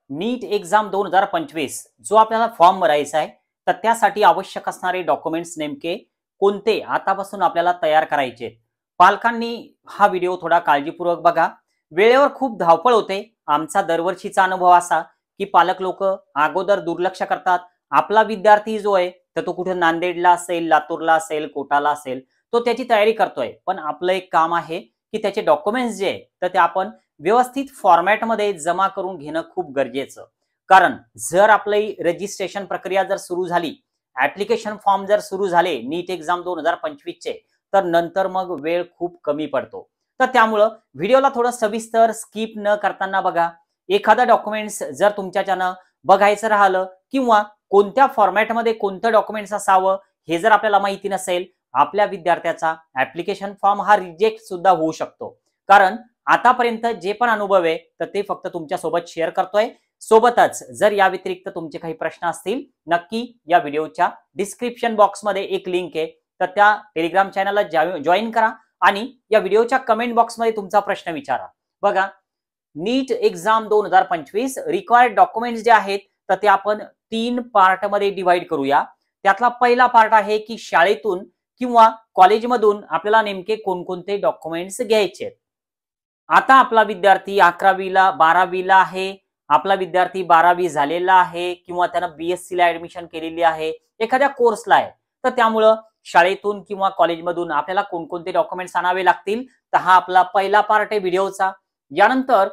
नीट exam 2025 जो आपल्याला form भरायचा आहे, तर त्यासाठी आवश्यक असणारे डॉक्युमेंट्स नेमके कोणते आतापासून आपल्याला तयार करायचे. पालकांनी हा व्हिडिओ थोडा काळजीपूर्वक बघा. वेळेवर खूप धावपळ होते. आमचा दरवर्षीचा अनुभव असा की पालक लोक अगोदर दुर्लक्ष करतात. आपला विद्यार्थी जो आहे तर तो कुठे नांदेडला असेल, लातूरला असेल, कोटाला असेल, तो त्याची तयारी करतोय. पण आपलं एक काम आहे की त्याचे डॉक्युमेंट्स जे आहे तर ते आपण व्यवस्थित फॉर्मॅटमध्ये जमा करून घेणं खूप गरजेचं. कारण जर आपली रजिस्ट्रेशन प्रक्रिया जर सुरू झाली, ऍप्लिकेशन फॉर्म जर सुरू झाले नीट एक्झाम 2025 चे, तर नंतर मग वेळ खूप कमी पडतो. तर त्यामुळं व्हिडिओला थोडं सविस्तर स्किप न करताना बघा. एखादा डॉक्युमेंट्स जर तुमच्याच्यानं बघायचं राहिलं किंवा कोणत्या फॉर्मॅटमध्ये कोणतं डॉक्युमेंट्स असावं हे जर आपल्याला माहिती नसेल, आपल्या विद्यार्थ्याचा ऍप्लिकेशन फॉर्म हा रिजेक्ट सुद्धा होऊ शकतो. कारण आतापर्यंत जे पण अनुभव आहे तर ते फक्त तुमच्या सोबत शेअर करतोय. सोबतच जर या व्यतिरिक्त तुमचे काही प्रश्न असतील, नक्की या व्हिडिओच्या डिस्क्रिप्शन बॉक्समध्ये एक लिंक आहे, तर त्या टेलिग्राम चॅनलला जॉईन करा आणि या व्हिडिओच्या कमेंट बॉक्समध्ये तुमचा प्रश्न विचारा. बघा, नीट एक्झाम 2025 रिक्वायर्ड डॉक्युमेंट्स जे आहेत तर ते आपण 3 पार्टमध्ये डिवाइड करूया. त्यातला पहिला पार्ट आहे की शाळेतून किंवा कॉलेजमधून आपल्याला नेमके कोणकोणते डॉक्युमेंट्स घ्यायचे. आता आपला विद्यार्थी 11वीला 12वीला आहे, आपला विद्यार्थी 12वी झालेला आहे किंवा त्यानं BSc ला ऍडमिशन केलेली आहे, एखाद्या कोर्सला आहे, तर त्यामुळं शाळेतून किंवा कॉलेजमधून आपल्याला कोणकोणते डॉक्युमेंट्स आणावे लागतील, तर हा आपला पहिला पार्ट आहे व्हिडिओचा. यानंतर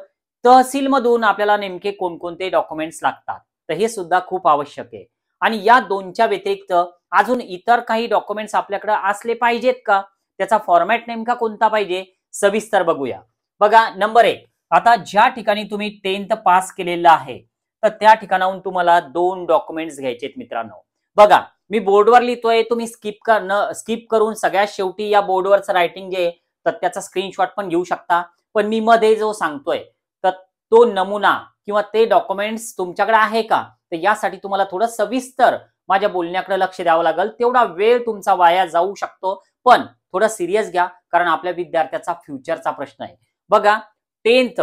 तहसीलमधून आपल्याला नेमके कोणकोणते डॉक्युमेंट्स लागतात, तर हे सुद्धा खूप आवश्यक आहे. आणि या दोनच्या व्यतिरिक्त अजून इतर काही डॉक्युमेंट्स आपल्याकडे असले पाहिजेत का, त्याचा फॉर्मॅट नेमका कोणता पाहिजे, सविस्तर बघूया. बघा, नंबर 1, आता ज्या ठिकाणी तुम्ही 10th पास केलेलं आहे तर त्या ठिकाणाहून तुम्हाला 2 डॉक्युमेंट्स घ्यायचेत मित्रांनो. बघा, मी बोर्डवर लिहितोय, तुम्ही स्किप करून सगळ्यात शेवटी या बोर्डवरचं रायटिंग जे तर त्याचा स्क्रीनशॉट पण घेऊ शकता. पण मी मध्ये जो सांगतोय तर तो नमुना किंवा ते डॉक्युमेंट्स तुमच्याकडे आहे का, तर यासाठी तुम्हाला थोडं सविस्तर माझ्या बोलण्याकडे लक्ष द्यावं लागेल. तेवढा वेळ तुमचा वाया जाऊ शकतो, पण थोडं सिरियस घ्या, कारण आपल्या विद्यार्थ्याचा फ्युचरचा प्रश्न आहे. बघा, 10th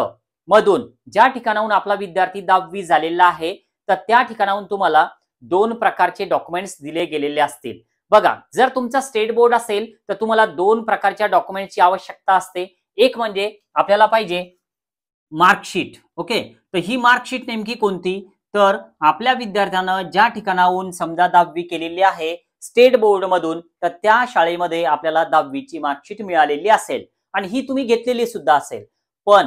मधून ज्या ठिकाणाहून आपला विद्यार्थी 10वी झालेला आहे तर त्या ठिकाणाहून तुम्हाला 2 प्रकारचे डॉक्युमेंट्स दिले गेलेले असतील. बघा, जर तुमचा स्टेट बोर्ड असेल तर तुम्हाला 2 प्रकारच्या डॉक्युमेंटची आवश्यकता असते. एक म्हणजे आपल्याला पाहिजे मार्कशीट. ओके, तर ही मार्कशीट नेमकी कोणती, तर आपल्या विद्यार्थ्यानं ज्या ठिकाणाहून समजा 10वी केलेली आहे स्टेट बोर्ड मधून, तर त्या शाळेमध्ये आपल्याला 10वीची मार्कशीट मिळालेली असेल आणि ही तुम्ही घेतलेली सुद्धा असेल. पण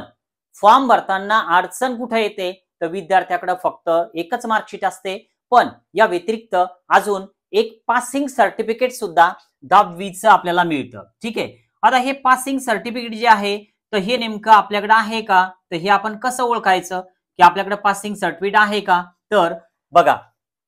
फॉर्म भरताना अडचण कुठे येते, तर विद्यार्थ्याकडे फक्त एकच मार्कशीट असते, पण या व्यतिरिक्त अजून एक पासिंग सर्टिफिकेट सुद्धा 10वीचं आपल्याला मिळतं. ठीक आहे, आता हे पासिंग सर्टिफिकेट जे आहे तर हे नेमकं आपल्याकडे आहे का, तर हे आपण कसं ओळखायचं की आपल्याकडे पासिंग सर्टिफिकेट आहे का. तर बघा,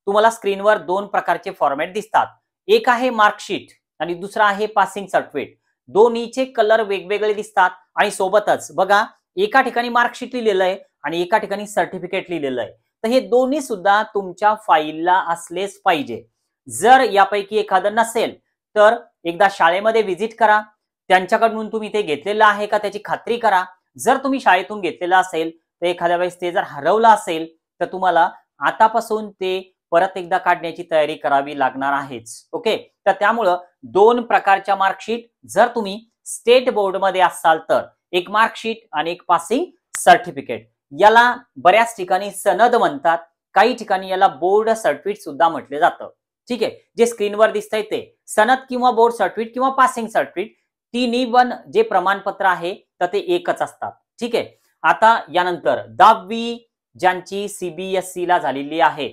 तुम्हाला स्क्रीनवर 2 प्रकारचे फॉर्मॅट दिसतात. एक आहे मार्कशीट आणि दुसरा आहे पासिंग सर्टिफिकेट. दोन्हीचे कलर वेगवेगळे दिसतात आणि सोबतच बघा, एका ठिकाणी मार्कशीट लिहिलेलं आहे आणि एका ठिकाणी सर्टिफिकेट लिहिलेलं आहे. तर हे दोन्ही सुद्धा तुमच्या फाईलला असलेच पाहिजे. जर यापैकी एखादं नसेल तर एकदा शाळेमध्ये व्हिजिट करा, त्यांच्याकडून तुम्ही ते घेतलेलं आहे का त्याची खात्री करा. जर तुम्ही शाळेतून घेतलेलं असेल तर एखाद्या वेळेस ते जर हरवलं असेल तर तुम्हाला आतापासून ते परत एकदा काढण्याची तयारी करावी लागणार आहेच. ओके, तर त्यामुळं 2 प्रकारच्या मार्कशीट, जर तुम्ही स्टेट बोर्ड मध्ये असाल तर एक मार्कशीट आणि एक पासिंग सर्टिफिकेट. याला बऱ्याच ठिकाणी सनद म्हणतात, काही ठिकाणी याला बोर्ड सर्टिफिकेट सुद्धा म्हटले जातं. ठीक आहे, जे स्क्रीनवर दिसतंय ते सनद किंवा बोर्ड सर्टिफिकेट किंवा पासिंग सर्टिफिकेट, तिन्ही पण जे प्रमाणपत्र आहे तर ते एकच असतात. ठीक आहे, आता यानंतर 10वी ज्यांची CBSE ला झालेली आहे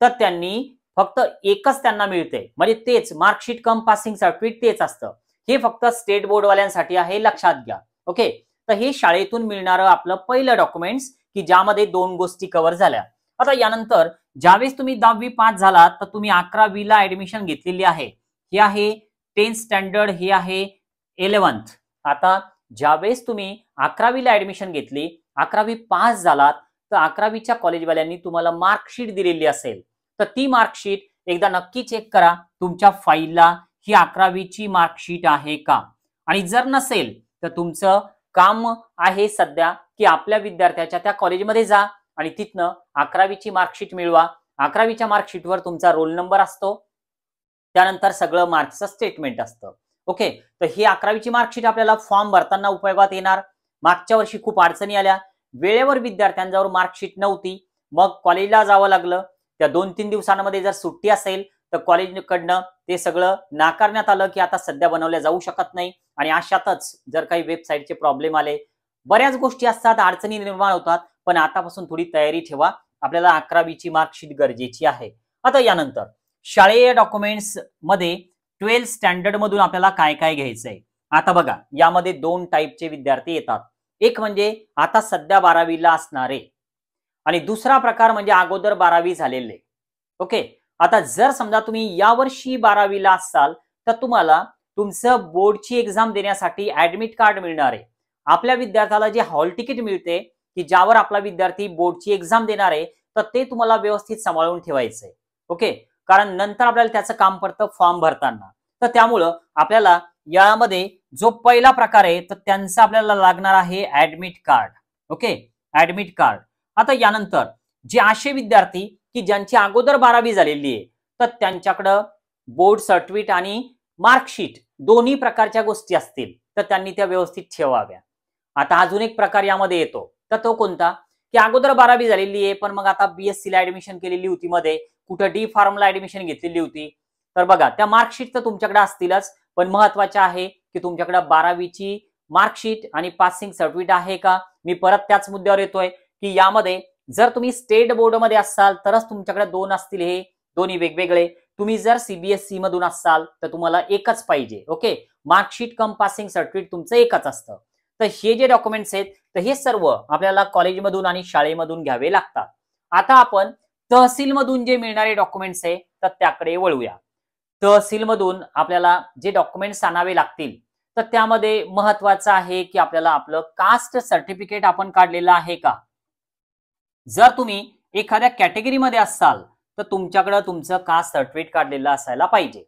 तर त्यांनी फक्त एकच त्यांना मिळते, म्हणजे तेच मार्कशीट कम पासिंग सर्टिफिकेट तेच असतं. हे फक्त स्टेट बोर्ड वाल्यांसाठी आहे, लक्षात घ्या. ओके, तर हे शाळेतून मिळणारं आपलं पहिलं डॉक्युमेंट्स की ज्यामध्ये 2 गोष्टी कव्हर झाल्या. आता यानंतर ज्यावेळेस तुम्ही 10वी पास झालात तर तुम्ही 11वीला ऍडमिशन घेतलेली आहे. हे आहे 10th स्टँडर्ड, हे आहे 11th. आता ज्यावेळेस तुम्ही 11वीला ऍडमिशन घेतली, 11वी पास झालात, तर 11वीच्या कॉलेजवाल्यांनी तुम्हाला मार्कशीट दिलेली असेल, तर ती मार्कशीट एकदा नक्की चेक करा तुमच्या फाईलला ही 11वीची मार्कशीट आहे का. आणि जर नसेल तर तुमचं काम आहे सध्या की आपल्या विद्यार्थ्याच्या त्या कॉलेजमध्ये जा आणि तिथनं 11वीची मार्कशीट मिळवा. 11वीच्या मार्कशीटवर तुमचा रोल नंबर असतो, त्यानंतर सगळं मार्क्सचं स्टेटमेंट असतं. ओके, तर ही 11वीची मार्कशीट आपल्याला फॉर्म भरताना उपयोगात येणार. मागच्या वर्षी खूप अडचणी आल्या, वेळेवर विद्यार्थ्यांजवळ मार्कशीट नव्हती, मग कॉलेजला जावं लागलं. त्या 2-3 दिवसांमध्ये जर सुट्टी असेल तर कॉलेजकडनं ते सगळं नाकारण्यात आलं की आता सध्या बनवल्या जाऊ शकत नाही. आणि अशातच जर काही वेबसाईटचे प्रॉब्लेम आले, बऱ्याच गोष्टी असतात, अडचणी निर्माण होतात. पण आतापासून थोडी तयारी ठेवा, आपल्याला 11वीची मार्कशीट गरजेची आहे. आता यानंतर शालेय डॉक्युमेंट्स मध्ये 12th स्टँडर्ड मधून आपल्याला काय काय घ्यायचंय. आता बघा, यामध्ये 2 टाईपचे विद्यार्थी येतात. एक म्हणजे आता सध्या 12वीला असणारे आणि दुसरा प्रकार म्हणजे अगोदर 12वी झालेले. ओके, आता जर समजा तुम्ही यावर्षी 12वीला असाल तर तुम्हाला तुमचं बोर्डची एक्झाम देण्यासाठी ऍडमिट कार्ड मिळणार आहे. आपल्या विद्यार्थ्याला जे हॉल तिकीट मिळते की ज्यावर आपला विद्यार्थी बोर्डची एक्झाम देणार आहे, तर ते तुम्हाला व्यवस्थित सांभाळून ठेवायचंय. ओके, कारण नंतर आपल्याला त्याचं काम पडतं फॉर्म भरताना. तर त्यामुळं आपल्याला यामध्ये जो पहिला प्रकार आहे तर त्यांचा आपल्याला लागणार आहे admit card. Okay, admit card. आता यानंतर जे असे विद्यार्थी की ज्यांची अगोदर 12वी झालेली आहे तर त्यांच्याकडं बोर्ड सर्टिफिकेट आणि मार्कशीट दोन्ही प्रकारच्या गोष्टी असतील तर त्यांनी त्या व्यवस्थित ठेवाव्या. आता अजून एक प्रकार यामध्ये येतो, तर तो कोणता की अगोदर 12वी झालेली आहे पण मग आता BSc ला ऍडमिशन केलेली होती, मध्ये कुठं D फार्मला ऍडमिशन घेतलेली होती, तर बघा त्या मार्कशीट तर तुमच्याकडे असतीलच, पण महत्वाचे आहे की तुमच्याकडे 12वीची मार्कशीट आणि पासिंग सर्टिफिकेट आहे का. मी परत त्याच मुद्द्यावर येतोय की यामध्ये जर तुम्ही स्टेट बोर्ड मध्ये असाल तरच तुमच्याकडे 2 असतील, हे दोन्ही वेगवेगळे. तुम्ही जर CBSE मधून असाल तर तुम्हाला एकच पाहिजे. ओके, मार्कशीट कम पासिंग सर्टिफिकेट तुमचं एकच असतं. तर हे जे डॉक्युमेंट्स आहेत तर हे सर्व आपल्याला कॉलेजमधून आणि शाळेमधून घ्यावे लागतात. आता आपण तहसील मधून जे मिळणारे डॉक्युमेंट्स आहे तर त्याकडे वळूया. तहसील मधून आपल्याला जे डॉक्युमेंट्स आणावे लागतील तर त्यामध्ये महत्वाचं आहे की आपल्याला आपलं कास्ट सर्टिफिकेट आपण काढलेलं आहे का. जर तुम्ही एखाद्या कॅटेगरीमध्ये असाल तर तुमच्याकडे तुमचं कास्ट सर्टिफिकेट काढलेलं असायला पाहिजे.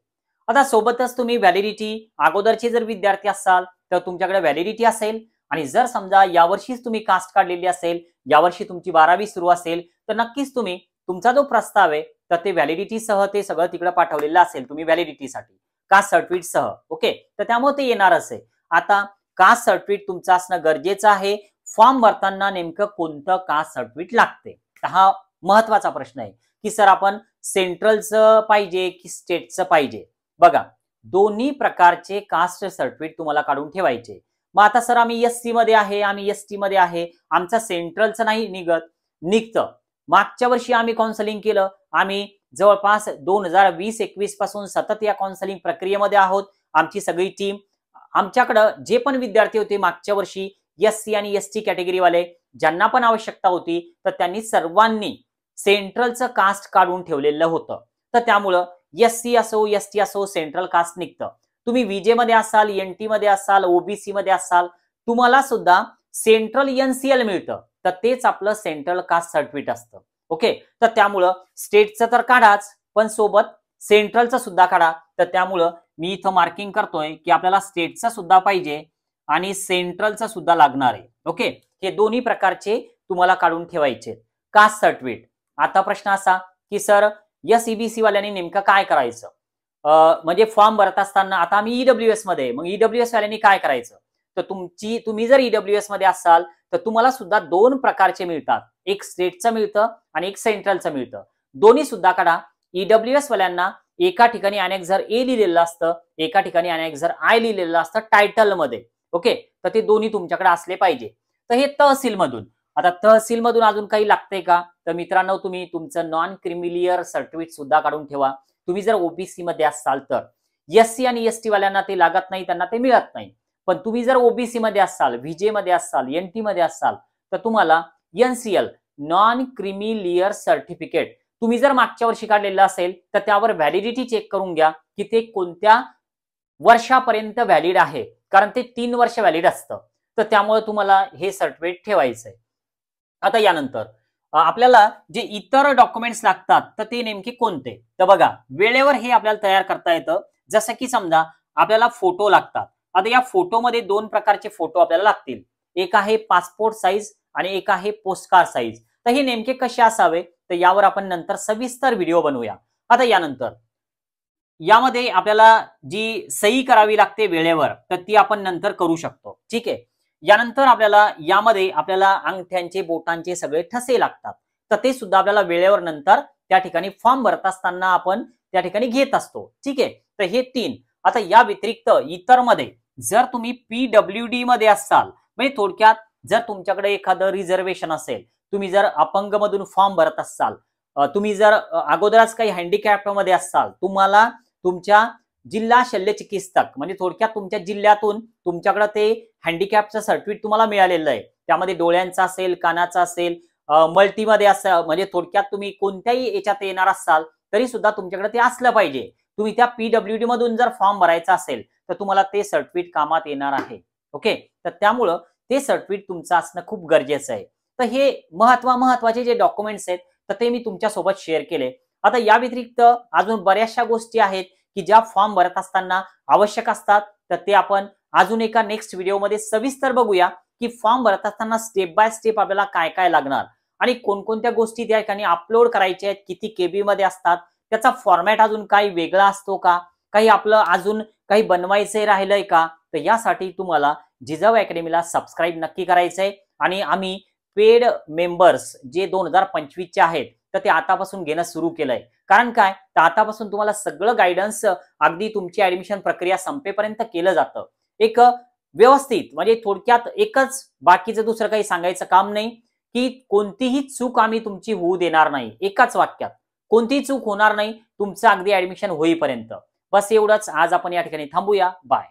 आता सोबतच तुम्ही व्हॅलिडिटी, अगोदरचे जर विद्यार्थी असाल तर तुमच्याकडे व्हॅलिडिटी असेल, आणि जर समजा यावर्षीच तुम्ही कास्ट काढलेली असेल, यावर्षी तुमची 12वी सुरू असेल तर नक्कीच तुम्ही तुमचा जो प्रस्ताव आहे तर ते व्हॅलिडिटी सह ते सगळं तिकडे पाठवलेलं असेल, तुम्ही व्हॅलिडिटीसाठी कास्ट सर्टिफिकेट सह. ओके, तर त्यामुळे ते येणारच आहे. आता कास्ट सर्टिफिकेट तुमचं असणं गरजेचं आहे. फॉर्म भरताना नेमकं कोणतं कास्ट सर्टिफिकेट लागते, तर हा महत्वाचा प्रश्न आहे की सर आपण सेंट्रलचं पाहिजे की स्टेटचं पाहिजे. बघा, दोन्ही प्रकारचे कास्ट सर्टिफिकेट तुम्हाला काढून ठेवायचे. मग आता सर आम्ही SC मध्ये आहे, आम्ही ST मध्ये आहे, आमचा सेंट्रलचं नाही निघतं. मागच्या वर्षी आम्ही काउन्सिलिंग केलं, आम्ही जवळपास 2020-21 पासून सतत या काउन्सिलिंग प्रक्रियेमध्ये आहोत. आमची सगळी टीम, आमच्याकडं जे पण विद्यार्थी होते मागच्या वर्षी SC आणि ST कॅटेगरीवाले ज्यांना पण आवश्यकता होती तर त्यांनी सर्वांनी सेंट्रलचं कास्ट काढून ठेवलेलं होतं. तर त्यामुळं SC असो ST असो सेंट्रल कास्ट निघतं. तुम्ही VJ मध्ये असाल, NT मध्ये असाल, OBC मध्ये असाल, तुम्हाला सुद्धा सेंट्रल NCL मिळतं, तर तेच आपलं सेंट्रल कास्ट सर्टिफिकेट असतं. ओके, तर त्यामुळं स्टेटचं तर काढाच पण सोबत सेंट्रलचं सुद्धा काढा. तर त्यामुळं मी इथं मार्किंग करतोय की आपल्याला स्टेटचं सुद्धा पाहिजे आणि सेंट्रलचं सुद्धा लागणार आहे. ओके, हे दोन्ही प्रकारचे तुम्हाला काढून ठेवायचे कास्ट सर्टिफिकेट. आता प्रश्न असा की सर या CBC वाल्यांनी नेमकं काय करायचं, म्हणजे फॉर्म भरत असताना आता आम्ही EWS मध्ये, मग EWS वाल्यांनी काय करायचं. तर तुम्ही जर EWS मध्ये असाल तर तुम्हाला सुद्धा 2 प्रकारचे मिळतात, एक स्टेटचं मिळतं आणि एक सेंट्रलचं मिळतं. दोन्ही सुद्धा काढा. EWS वाल्यांना एका ठिकाणी अनेक्झर A लिहिलेलं असतं, एका ठिकाणी अनेक्झर I लिहिलेलं असतं टायटल मध्ये. ओके, तर ते दोन्ही तुमच्याकडे असले पाहिजे. तर हे तहसील मधून. आता तहसील मधून अजून काही लागतंय का, तर मित्रांनो तुम्ही तुमचं नॉन क्रिमिलियर सर्टिफिकेट सुद्धा काढून ठेवा. तुम्ही जर OBC मध्ये असाल तर. SC आणि ST वाल्यांना ते लागत नाही, त्यांना ते मिळत नाही. पण तुम्ही जर OBC मध्ये असाल, VJ मध्ये असाल, NT मध्ये असाल तर तुम्हाला NCL नॉन क्रिमिलियर सर्टिफिकेट तुम्ही जर मागच्या वर्षी काढलेलं असेल तर त्यावर व्हॅलिडिटी चेक करून घ्या की ते कोणत्या वर्षापर्यंत व्हॅलिड आहे, कारण ते 3 वर्ष व्हॅलिड असतं. तर त्यामुळे तुम्हाला हे सर्टिफिकेट ठेवायचंय. आता यानंतर आपल्याला जे इतर डॉक्युमेंट्स लागतात तर ते नेमके कोणते, तर बघा वेळेवर हे आपल्याला तयार करता येतं. जसं की समजा आपल्याला फोटो लागतात. आता या फोटोमध्ये 2 प्रकारचे फोटो आपल्याला लागतील, एक आहे पासपोर्ट साईज आणि एक आहे पोस्टकार्ड साईज. तर हे नेमके कसे असावे तर यावर आपण नंतर सविस्तर व्हिडिओ बनवूया. आता यामध्ये आपल्याला जी सही करावी लागते वेळेवर तर ती आपण नंतर करू शकतो. ठीक आहे. यानंतर यामध्ये आपल्याला अंगठ्यांचे बोटांचे सगळे ठसे लागतात. तर ते सुद्धा आपल्याला वेळेवर नंतर त्या ठिकाणी फॉर्म भरत असताना आपण त्या ठिकाणी घेत असतो. ठीक आहे. तर हे 3. आता या व्यतिरिक्त इतर मध्ये जर तुम्ही PWD मध्ये असाल म्हणजे थोडक्यात जर तुमच्याकडे एखादं रिझर्वेशन असेल, तुम्ही जर अपंग मधून फॉर्म भरत असाल, तुम्ही जर अगोदरच काही हँडिकॅप मध्ये असाल, तुम्हाला तुमच्या जिल्हा शल्य चिकित्सक म्हणजे थोडक्यात तुमच्या जिल्ह्यातून तुमच्याकडे ते हँडिकॅपचं सर्टिफिकेट तुम्हाला मिळालेलं आहे. त्यामध्ये डोळ्यांचा असेल, कानाचा असेल, मल्टीमध्ये असेल म्हणजे थोडक्यात तुम्ही कोणत्याही याच्यात येणार असाल तरी सुद्धा तुमच्याकडे ते असलं पाहिजे. तुम्ही त्या PWD मधून जर फॉर्म भरायचा असेल तर तुम्हाला ते सर्टिफिकेट कामात येणार आहे. ओके. तर त्यामुळं ते सर्टिफिकेट तुमचं असणं खूप गरजेचं आहे. तर हे महत्वाचे जे डॉक्युमेंट्स आहेत तर ते मी तुमच्यासोबत शेअर केले. आता या व्यतिरिक्त अजून बऱ्याचशा गोष्टी आहेत की ज्या फॉर्म भरत असताना आवश्यक असतात. तर ते आपण अजून एका नेक्स्ट व्हिडिओमध्ये सविस्तर बघूया की फॉर्म भरत असताना स्टेप बाय स्टेप आपल्याला काय काय लागणार आणि कोणकोणत्या गोष्टी त्या ठिकाणी अपलोड करायच्या आहेत, किती KB मध्ये असतात, त्याचा फॉर्मॅट अजून काही वेगळा असतो का, काही आपलं अजून काही बनवायचंय राहिलंय का. तर यासाठी तुम्हाला जिजाऊ अकॅडमीला सबस्क्राईब नक्की करायचंय आणि आम्ही पेड मेंबर्स जे 2025 चे आहेत तर ते आतापासून घेणं सुरू केलंय. कारण काय तर आतापासून तुम्हाला सगळं गायडन्स अगदी तुमची ऍडमिशन प्रक्रिया संपेपर्यंत केलं जातं. एक व्यवस्थित म्हणजे थोडक्यात एकच बाकीचं दुसरं काही सांगायचं काम नाही की कोणतीही चूक आम्ही तुमची होऊ देणार नाही. एकाच वाक्यात कोणतीही चूक होणार नाही तुमचं अगदी ऍडमिशन होईपर्यंत. बस एवढंच. आज आपण या ठिकाणी थांबूया. बाय.